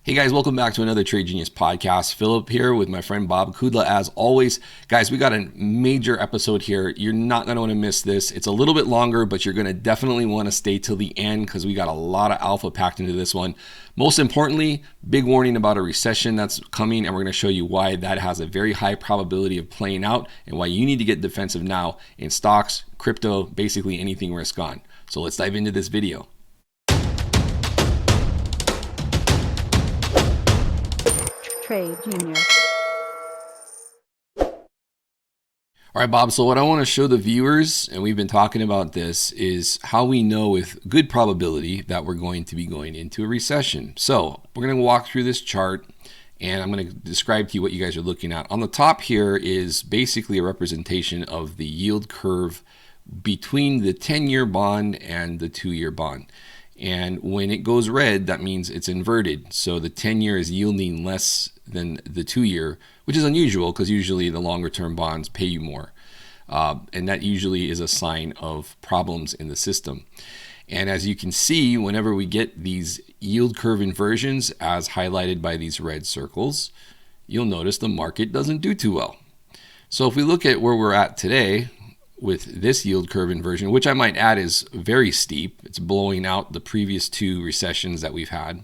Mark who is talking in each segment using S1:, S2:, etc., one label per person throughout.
S1: Hey guys, welcome back to another Trade Genius podcast. Philip here with my friend Bob Kudla. As always, guys, we got a major episode here. You're not going to want to miss this. It's a little bit longer, but you're going to definitely want to stay till the end because we got a lot of alpha packed into this one. Most importantly, big warning about a recession that's coming, and we're going to show you why that has a very high probability of playing out and why you need to get defensive now in stocks, crypto, basically anything risk on. So let's dive into this video.
S2: Trade Genius.
S1: All right, Bob. So what I want to show the viewers, and we've been talking about this, is how we know with good probability that we're going to be going into a recession. So we're going to walk through this chart, and I'm going to describe to you what you guys are looking at. On the top here is basically a representation of the yield curve between the 10-year bond and the 2-year bond. And when it goes red, that means it's inverted. So the 10-year is yielding less than the 2-year, which is unusual because usually the longer term bonds pay you more. And that usually is a sign of problems in the system. And as you can see, whenever we get these yield curve inversions as highlighted by these red circles, you'll notice the market doesn't do too well. So if we look at where we're at today, with this yield curve inversion, which I might add is very steep. It's blowing out the previous two recessions that we've had.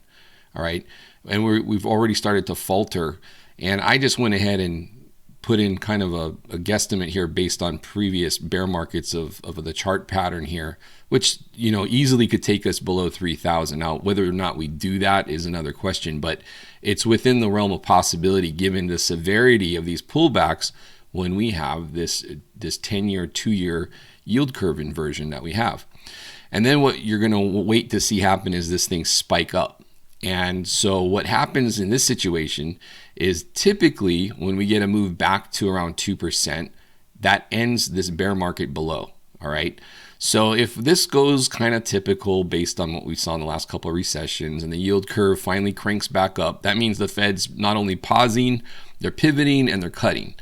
S1: All right. And we've already started to falter. And I just went ahead and put in kind of a guesstimate here based on previous bear markets of the chart pattern here, which, easily could take us below 3,000. Now, whether or not we do that is another question, but it's within the realm of possibility given the severity of these pullbacks when we have this 10-year, 2-year yield curve inversion that we have. And then what you're going to wait to see happen is this thing spike up. And so what happens in this situation is typically when we get a move back to around 2%, that ends this bear market below. All right. So if this goes kind of typical based on what we saw in the last couple of recessions and the yield curve finally cranks back up, that means the Fed's not only pausing, they're pivoting and they're cutting.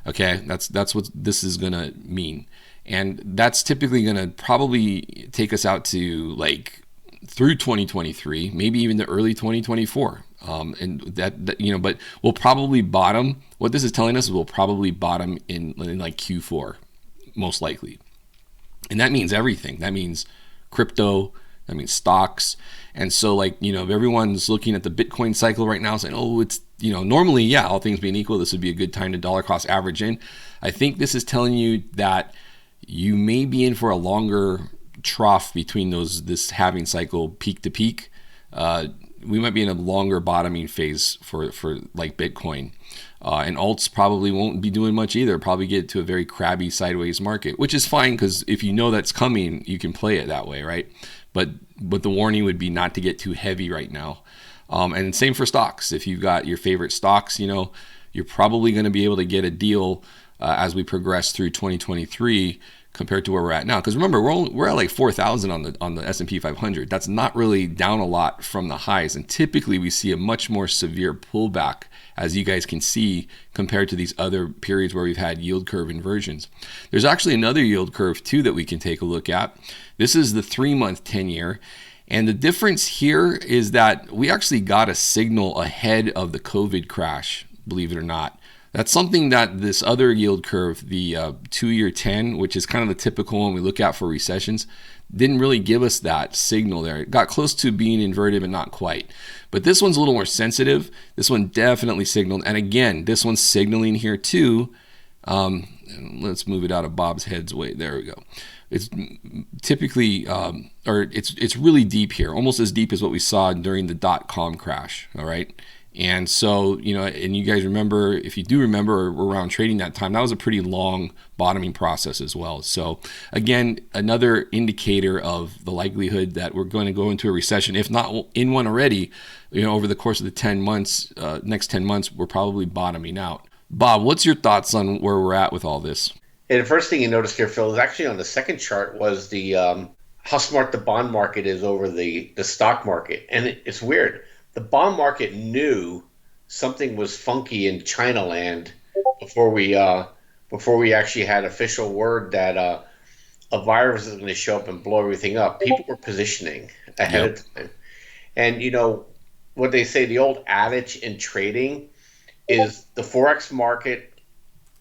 S1: Okay, that's what this is going to mean. And that's typically going to probably take us out to like through 2023, maybe even the early 2024. And that but we'll probably bottom. What this is telling us is we'll probably bottom in like Q4, most likely. And that means everything. That means crypto, that means stocks. And so if everyone's looking at the Bitcoin cycle right now saying, oh, it's, normally, all things being equal, this would be a good time to dollar cost average in. I think this is telling you that you may be in for a longer trough between this halving cycle peak to peak. We might be in a longer bottoming phase for like Bitcoin. And alts probably won't be doing much either. Probably get to a very crabby sideways market, which is fine because if you know that's coming, you can play it that way, right? But the warning would be not to get too heavy right now. And same for stocks. If you've got your favorite stocks, you're probably going to be able to get a deal as we progress through 2023 compared to where we're at now. Because remember, we're at like 4,000 on the S&P 500. That's not really down a lot from the highs. And typically we see a much more severe pullback, as you guys can see, compared to these other periods where we've had yield curve inversions. There's actually another yield curve too that we can take a look at. This is the 3-month 10-year. And the difference here is that we actually got a signal ahead of the COVID crash, believe it or not. That's something that this other yield curve, the 2-year 10, which is kind of the typical one we look at for recessions, didn't really give us that signal there. It got close to being inverted, but not quite. But this one's a little more sensitive. This one definitely signaled. And again, this one's signaling here too. Let's move it out of Bob's head's way. There we go. It's typically, it's really deep here, almost as deep as what we saw during the dot-com crash, all right? And so, and you guys remember, if you do remember around trading that time, that was a pretty long bottoming process as well. So again, another indicator of the likelihood that we're going to go into a recession, if not in one already, over the course of the 10 months, next 10 months, we're probably bottoming out. Bob, what's your thoughts on where we're at with all this?
S3: And the first thing you noticed here, Phil, is actually on the second chart was the how smart the bond market is over the stock market. And it's weird. The bond market knew something was funky in China land before we actually had official word that a virus is going to show up and blow everything up. People were positioning ahead of time. And, what they say, the old adage in trading is the forex market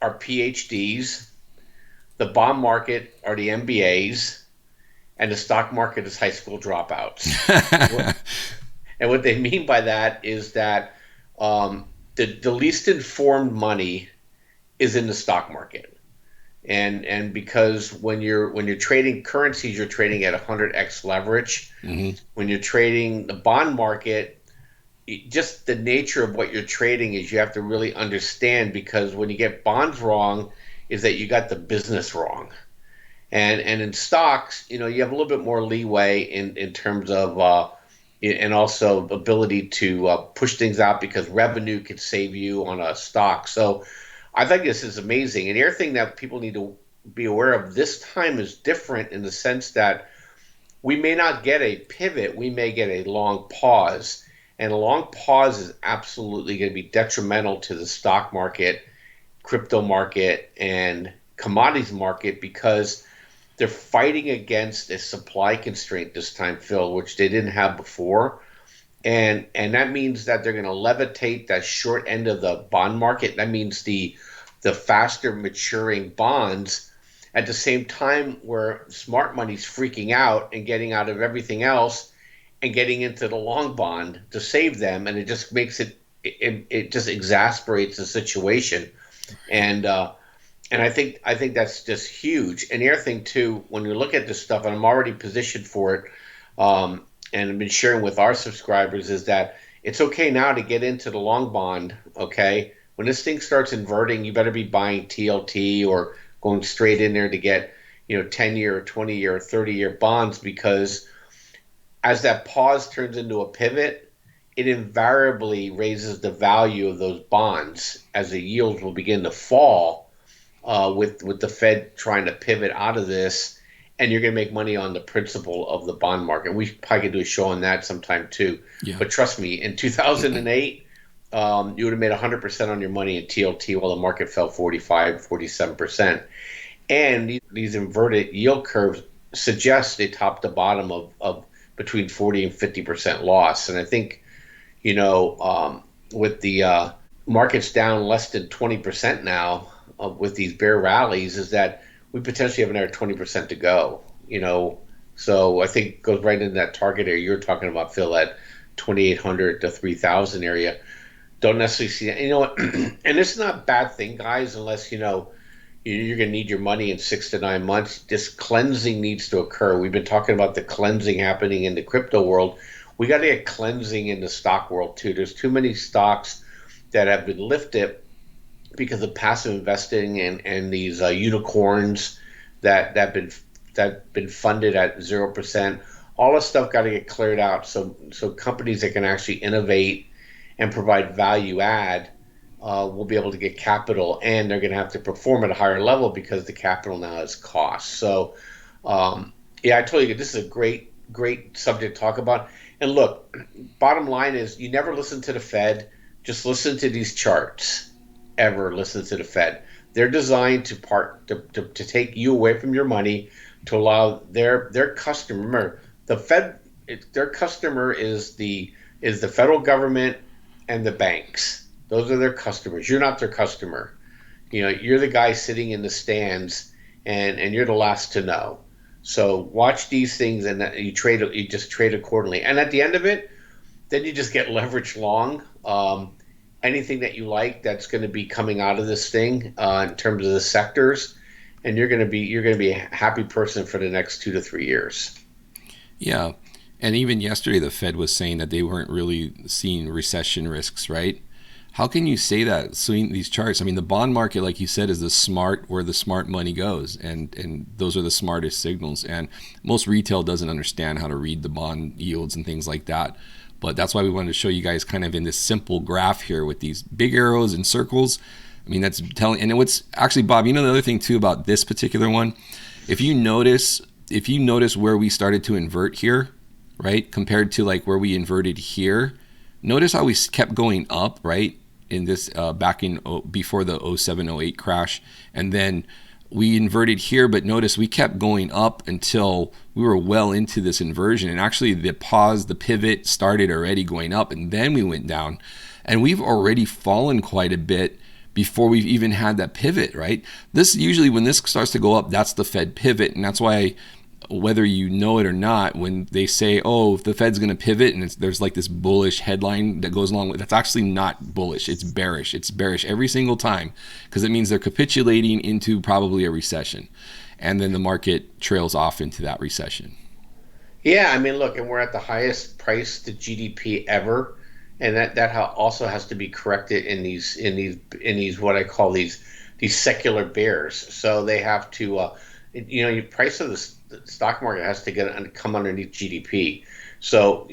S3: are PhDs, the bond market are the MBAs, and the stock market is high school dropouts. And what they mean by that is that the least informed money is in the stock market. And because when you're trading currencies, you're trading at 100x leverage.
S1: Mm-hmm.
S3: When you're trading the bond market, just the nature of what you're trading is you have to really understand, because when you get bonds wrong is that you got the business wrong. And in stocks, you have a little bit more leeway in terms of and also ability to push things out because revenue could save you on a stock. So I think this is amazing. And the other thing that people need to be aware of this time is different in the sense that we may not get a pivot, we may get a long pause. And a long pause is absolutely going to be detrimental to the stock market, crypto market, and commodities market, because they're fighting against a supply constraint this time, Phil, which they didn't have before. And that means that they're going to levitate that short end of the bond market. That means the faster maturing bonds at the same time where smart money's freaking out and getting out of everything else and getting into the long bond to save them. And it just makes it just exasperates the situation. And I think that's just huge. And the other thing too, when you look at this stuff, and I'm already positioned for it, and I've been sharing with our subscribers, is that it's okay now to get into the long bond. Okay, when this thing starts inverting, you better be buying TLT or going straight in there to get 10-year or 20-year or 30-year bonds, because as that pause turns into a pivot, it invariably raises the value of those bonds as the yields will begin to fall, with the Fed trying to pivot out of this, and you're going to make money on the principle of the bond market. We probably could do a show on that sometime too.
S1: Yeah.
S3: But trust me, in 2008, you would have made 100% on your money in TLT while the market fell 45, 47%. And these inverted yield curves suggest a top to bottom of between 40 and 50% loss. And I think, with the markets down less than 20% now, with these bear rallies, is that we potentially have another 20% to go. So I think it goes right into that target area you're talking about, Phil, at 2,800 to 3,000 area. Don't necessarily see that. You know what? And it's not a bad thing, guys, unless you're going to need your money in 6 to 9 months. This cleansing needs to occur. We've been talking about the cleansing happening in the crypto world. We got to get cleansing in the stock world too. There's too many stocks that have been lifted because of passive investing and these unicorns that have been funded at 0%. All this stuff got to get cleared out. So companies that can actually innovate and provide value add will be able to get capital, and they're going to have to perform at a higher level because the capital now is cost. So I totally get this is a great subject to talk about. And look, bottom line is you never listen to the Fed. Just listen to these charts. Ever listen to the Fed? They're designed to take you away from your money, to allow their customer. Remember, the Fed, their customer is the federal government and the banks. Those are their customers. You're not their customer. You're the guy sitting in the stands, and you're the last to know. So watch these things, and you just trade accordingly. And at the end of it, then you just get leverage long. Anything that you like that's going to be coming out of this thing in terms of the sectors, and you're going to be a happy person for the next 2 to 3 years.
S1: Yeah. And even yesterday, the Fed was saying that they weren't really seeing recession risks, right? How can you say that, seeing these charts? I mean, the bond market, like you said, is where the smart money goes. And those are the smartest signals. And most retail doesn't understand how to read the bond yields and things like that. But that's why we wanted to show you guys kind of in this simple graph here with these big arrows and circles. I mean, that's telling. And what's actually, Bob, the other thing too about this particular one, if you notice where we started to invert here, right, compared to like where we inverted here, notice how we kept going up, right, in this back in before the 07-08 crash, and then we inverted here, but notice we kept going up until we were well into this inversion. And actually the pause, the pivot started already going up, and then we went down. And we've already fallen quite a bit before we've even had that pivot, right? This usually, when this starts to go up, that's the Fed pivot. And that's why, whether you know it or not, when they say, oh, if the Fed's going to pivot, and there's like this bullish headline that goes along with, that's actually not bullish. It's bearish. It's bearish every single time, because it means they're capitulating into probably a recession. And then the market trails off into that recession.
S3: Yeah, I mean, look, and we're at the highest price to GDP ever, and that also has to be corrected in these what I call these secular bears. So they have to, your price of the stock market has to come underneath GDP. So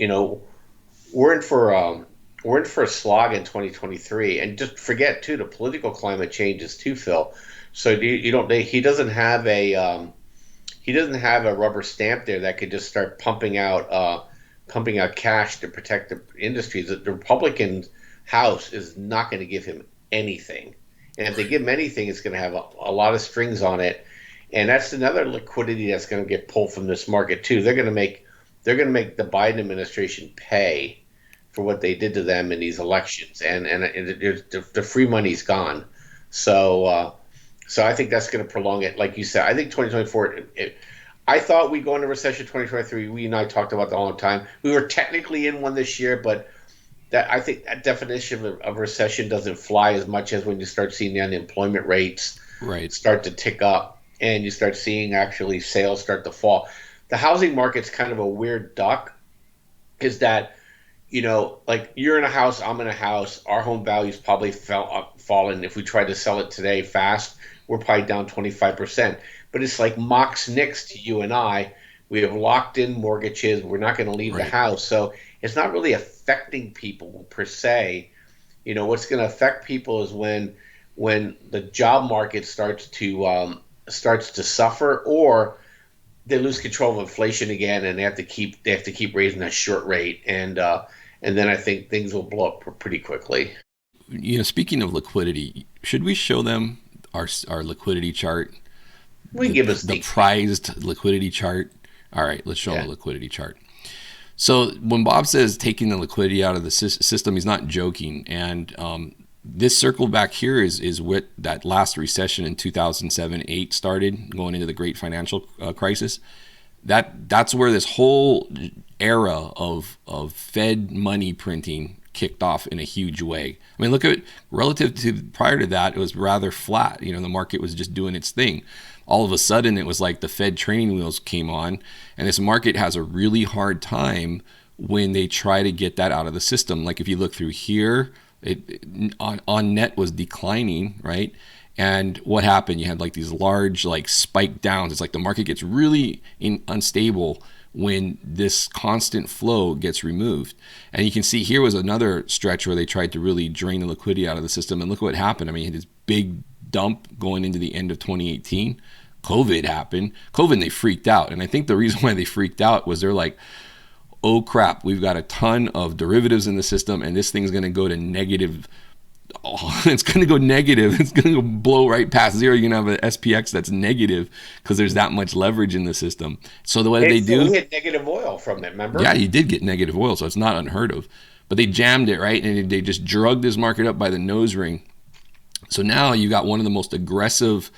S3: we're in for a slog in 2023, and just forget too the political climate changes too, Phil. So he doesn't have a rubber stamp there that could just start pumping out cash to protect the industries. The Republican House is not going to give him anything, and if they give him anything, it's going to have a lot of strings on it, and that's another liquidity that's going to get pulled from this market too. They're going to make the Biden administration pay for what they did to them in these elections, and the free money's gone. So I think that's going to prolong it. Like you said, I think 2024. I thought we'd go into recession 2023. We and I talked about that all the time. We were technically in one this year, but I think that definition of recession doesn't fly as much as when you start seeing the unemployment rates start to tick up, and you start seeing actually sales start to fall. The housing market's kind of a weird duck, is that, like you're in a house, I'm in a house, our home values probably fallen. If we tried to sell it today fast, we're probably down 25%. But it's like Mox Nix to you and I. We have locked in mortgages. We're not going to leave the house. So it's not really affecting people per se. What's going to affect people is when the job market starts to suffer, or they lose control of inflation again, and they have to keep raising that short rate, and then I think things will blow up pretty quickly.
S1: Speaking of liquidity, should we show them our liquidity chart? The prized liquidity chart. All right, let's show them the liquidity chart. So when Bob says taking the liquidity out of the system, he's not joking. And this circle back here is what that last recession in 2007-8 started, going into the great financial crisis. That's where this whole era of Fed money printing kicked off in a huge way. I mean, look at it, relative to prior to that, it was rather flat. The market was just doing its thing. All of a sudden, it was like the Fed training wheels came on, and this market has a really hard time when they try to get that out of the system. Like if you look through here, on net was declining, right? And what happened? You had like these large spike downs. It's like the market gets really unstable when this constant flow gets removed. And you can see here was another stretch where they tried to really drain the liquidity out of the system. And look what happened. I mean, you had this big dump going into the end of 2018. COVID happened. And they freaked out. And I think the reason why they freaked out was they're like, oh crap, we've got a ton of derivatives in the system, and this thing's going to go to negative. Oh, it's going to go negative. It's going to blow right past zero. You're going to have an SPX that's negative because there's that much leverage in the system. So the way they do,
S3: we had negative oil from it, remember?
S1: Yeah, you did get negative oil, so it's not unheard of. But they jammed it, right? And they just drugged this market up by the nose ring. So now you got one of the most aggressive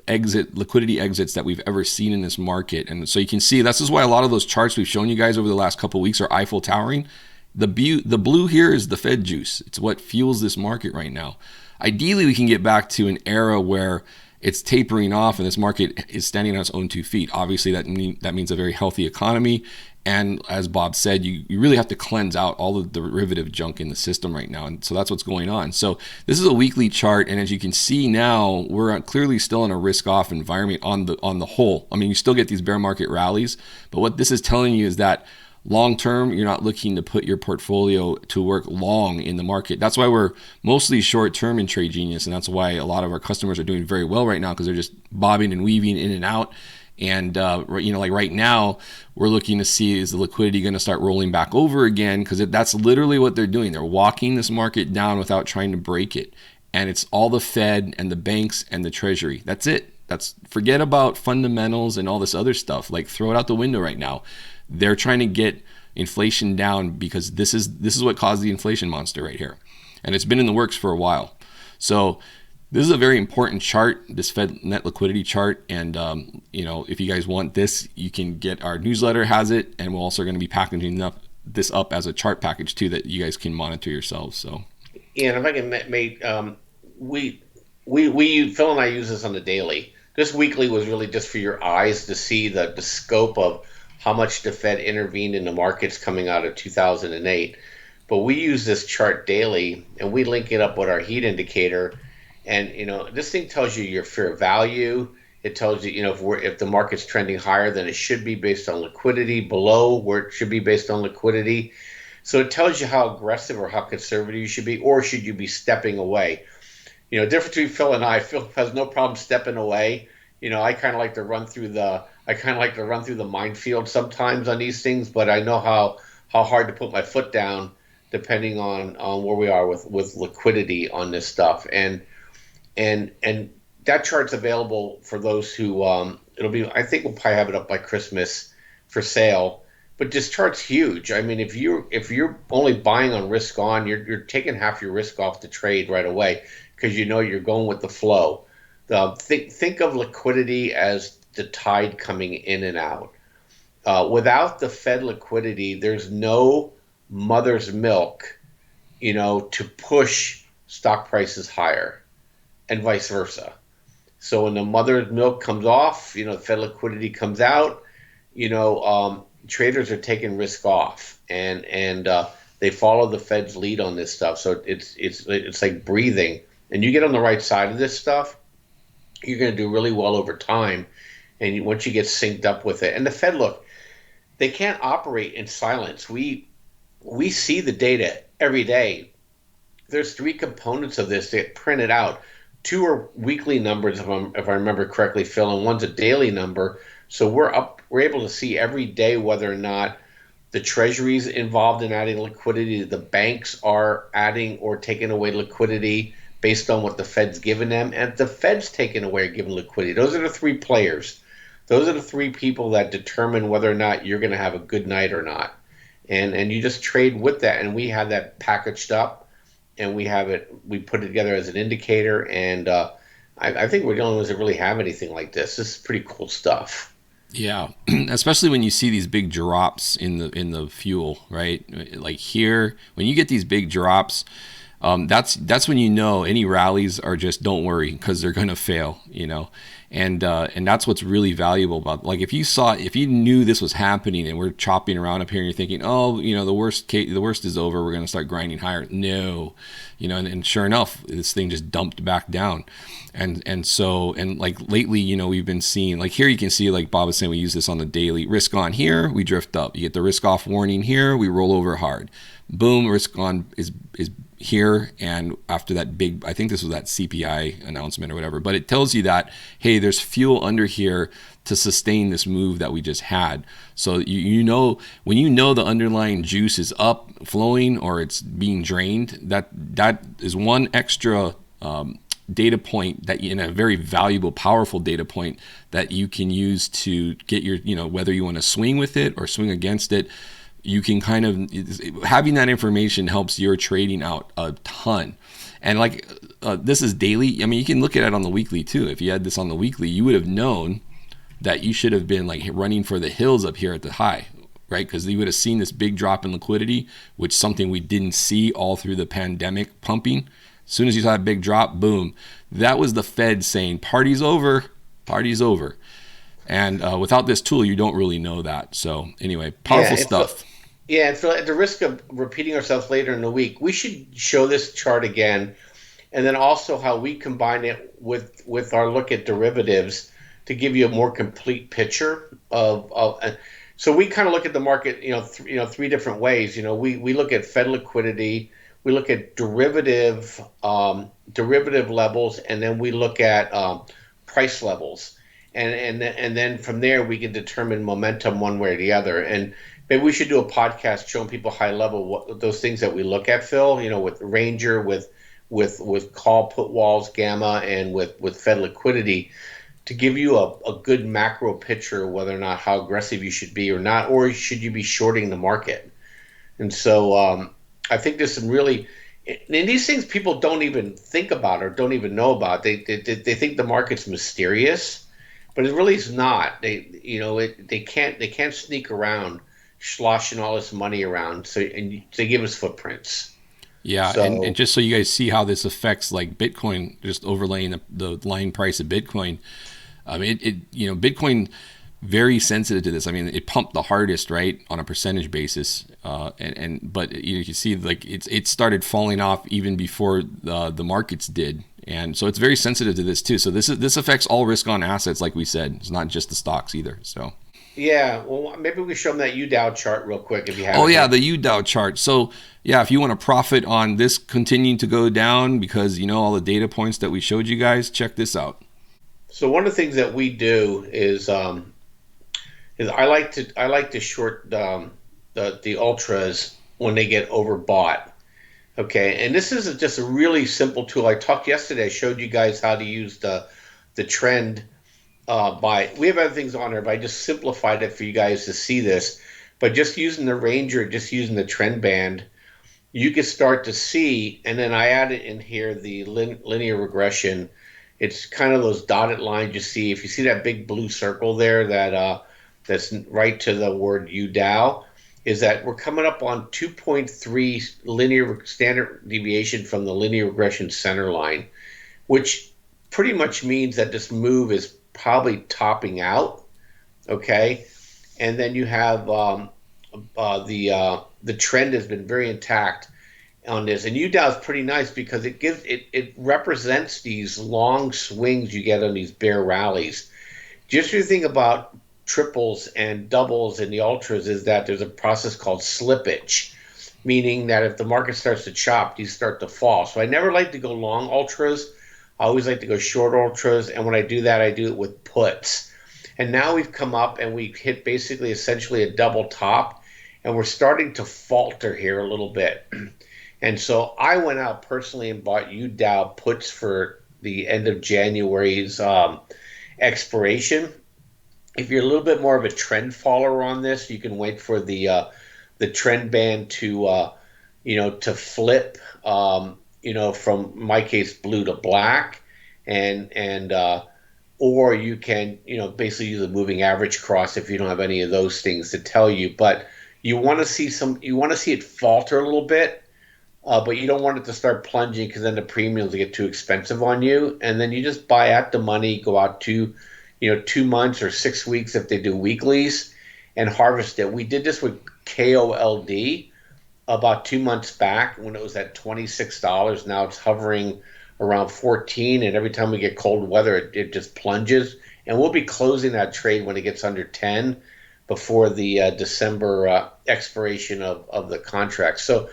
S1: liquidity exits that we've ever seen in this market. And so you can see this is why a lot of those charts we've shown you guys over the last couple of weeks are Eiffel towering. The blue here is the Fed juice. It's what fuels this market right now. Ideally, we can get back to an era where it's tapering off and this market is standing on its own 2 feet. Obviously, that means a very healthy economy. And as Bob said, you really have to cleanse out all the derivative junk in the system right now. And so that's what's going on. So this is a weekly chart. And as you can see now, we're clearly still in a risk-off environment on the whole. I mean, you still get these bear market rallies. But what this is telling you is that long term, you're not looking to put your portfolio to work long in the market. That's why we're mostly short term in Trade Genius. And that's why a lot of our customers are doing very well right now, because they're just bobbing and weaving in and out. And, like right now, we're looking to see, is the liquidity going to start rolling back over again? Because that's literally what they're doing. They're walking this market down without trying to break it. and it's all the Fed and the banks and the Treasury. That's it. That's forget about fundamentals and all this other stuff. Like throw it out the window right now. They're trying to get inflation down because this is what caused the inflation monster right here, and it's been in the works for a while. So this is a very important chart, this Fed net liquidity chart. And, if you guys want this, you can get our newsletter has it. And we're also going to be packaging this up as a chart package too, that you guys can monitor yourselves. So,
S3: yeah, and if I can make, Phil and I use this on the daily. This weekly was really just for your eyes to see the scope of how much the Fed intervened in the markets coming out of 2008. But we use this chart daily, and we link it up with our heat indicator. And this thing tells you your fair value. It tells you, if the market's trending higher than it should be based on liquidity, below where it should be based on liquidity. So it tells you how aggressive or how conservative you should be, or should you be stepping away. Difference between Phil and I. Phil has no problem stepping away. I kind of like to run through the minefield sometimes on these things, but I know how hard to put my foot down depending on where we are with liquidity on this stuff. And that chart's available for those who it'll be. I think we'll probably have it up by Christmas for sale. But this chart's huge. I mean, if you're only buying on risk on, you're taking half your risk off the trade right away because you're going with the flow. Think of liquidity as the tide coming in and out. Without the Fed liquidity, there's no mother's milk, to push stock prices higher, and vice versa. So when the mother's milk comes off, the Fed liquidity comes out, traders are taking risk off, and they follow the Fed's lead on this stuff. So it's like breathing, and you get on the right side of this stuff, you're going to do really well over time. And once you get synced up with it, and the Fed, look, they can't operate in silence. We see the data every day. There's three components of this that print it out. Two are weekly numbers, if I remember correctly, Phil, and one's a daily number. So we're able to see every day whether or not the Treasury's involved in adding liquidity, the banks are adding or taking away liquidity based on what the Fed's given them, and the Fed's taking away or giving liquidity. Those are the three players. Those are the three people that determine whether or not you're going to have a good night or not. And you just trade with that, and we have that packaged up, and we put it together as an indicator, and I think we're the only ones that really have anything like this. This is pretty cool stuff.
S1: Yeah, especially when you see these big drops in the fuel, right? Like here, when you get these big drops, that's when any rallies are just don't worry because they're going to fail, and that's what's really valuable about, like, if you knew this was happening and we're chopping around up here and you're thinking, oh, the worst is over, we're going to start grinding higher. No, and sure enough, this thing just dumped back down. And so like lately, we've been seeing, like here you can see, like Bob was saying, we use this on the daily. Risk on here, we drift up. You get the risk off warning here, we roll over hard. Boom, risk on is here, and after that big, I think this was that CPI announcement or whatever, but it tells you that, hey, there's fuel under here to sustain this move that we just had. So when the underlying juice is up, flowing, or it's being drained, that is one extra data point that, in a very valuable, powerful data point that you can use to get your, whether you want to swing with it or swing against it. You can kind of, having that information helps your trading out a ton. And like this is daily. I mean, you can look at it on the weekly too. If you had this on the weekly, you would have known that you should have been like running for the hills up here at the high, right? Because you would have seen this big drop in liquidity, which is something we didn't see all through the pandemic pumping. As soon as you saw a big drop, boom. That was the Fed saying, party's over, party's over. And without this tool, you don't really know that. So anyway, powerful stuff.
S3: Yeah, and at the risk of repeating ourselves later in the week, we should show this chart again, and then also how we combine it with our look at derivatives to give you a more complete picture of. So we kind of look at the market, three different ways. We look at Fed liquidity, we look at derivative levels, and then we look at price levels, and then from there we can determine momentum one way or the other. And maybe we should do a podcast showing people high level what those things that we look at, Phil. With Ranger, with with call put walls, gamma, and with Fed liquidity to give you a good macro picture of whether or not how aggressive you should be or not, or should you be shorting the market. And so I think there's some really, and these things people don't even think about or don't even know about. They think the market's mysterious, but it really is not. They can't sneak around sloshing all this money around. So and they give us footprints.
S1: Yeah, and
S3: So
S1: just so you guys see how this affects like Bitcoin, just overlaying the line price of Bitcoin. Bitcoin very sensitive to this. I mean, it pumped the hardest, right, on a percentage basis, but you can see like it started falling off even before the markets did, and so it's very sensitive to this too. So this affects all risk on assets, like we said. It's not just the stocks either. So.
S3: yeah, well, maybe we can show them that UDAO chart real quick if you have
S1: Oh
S3: it
S1: yeah,
S3: handy.
S1: the UDAO chart. So yeah, if you want to profit on this continuing to go down because you know all the data points that we showed you guys, check this out.
S3: So one of the things that we do is I like to short the ultras when they get overbought. Okay, and this is just a really simple tool. I talked yesterday. I showed you guys how to use the trend by. We have other things on there, but I just simplified it for you guys to see this. But just using the Ranger, just using the trend band, you can start to see. And then I added in here the linear regression. It's kind of those dotted lines you see. If you see that big blue circle there, that's right to the word UDAO, is that we're coming up on 2.3 linear standard deviation from the linear regression center line, which pretty much means that this move is probably topping out. Okay, and then you have the trend has been very intact on this, and UDAO is pretty nice because it represents these long swings you get on these bear rallies. Just the thing about triples and doubles and the ultras is that there's a process called slippage, meaning that if the market starts to chop, these start to fall. So I never like to go long ultras. I always like to go short ultras, and when I do that, I do it with puts. And now we've come up and we've hit basically essentially a double top, and we're starting to falter here a little bit. And so I went out personally and bought UDAO puts for the end of January's expiration. If you're a little bit more of a trend follower on this, you can wait for the trend band to flip, from my case blue to black, and or you can basically use a moving average cross if you don't have any of those things to tell you. But you want to see it falter a little bit, but you don't want it to start plunging because then the premiums will get too expensive on you. And then you just buy at the money, go out 2 months or 6 weeks if they do weeklies, and harvest it. We did this with KOLD about 2 months back when it was at $26. Now it's hovering around 14, and every time we get cold weather, it just plunges. And we'll be closing that trade when it gets under 10 before the December expiration of the contract. So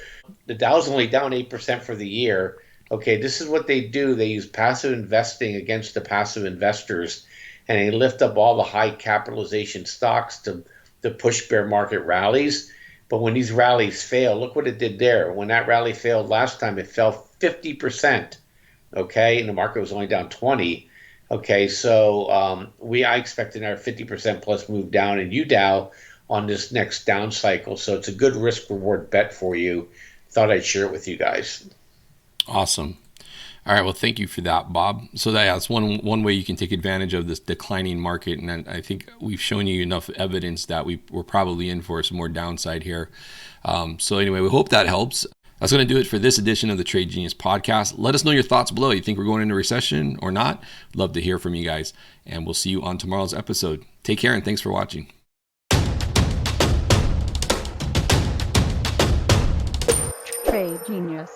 S3: the Dow's only down 8% for the year. Okay, this is what they do. They use passive investing against the passive investors, and they lift up all the high capitalization stocks to push bear market rallies. But when these rallies fail, look what it did there. When that rally failed last time, it fell 50%. Okay, and the market was only down 20. Okay, so I expect another 50% plus move down in UDAO on this next down cycle. So it's a good risk reward bet for you. Thought I'd share it with you guys.
S1: Awesome. All right. Well, thank you for that, Bob. So that's one way you can take advantage of this declining market, and I think we've shown you enough evidence that we're probably in for some more downside here. So anyway, we hope that helps. That's going to do it for this edition of the Trade Genius podcast. Let us know your thoughts below. You think we're going into recession or not? Love to hear from you guys, and we'll see you on tomorrow's episode. Take care, and thanks for watching.
S2: Trade Genius.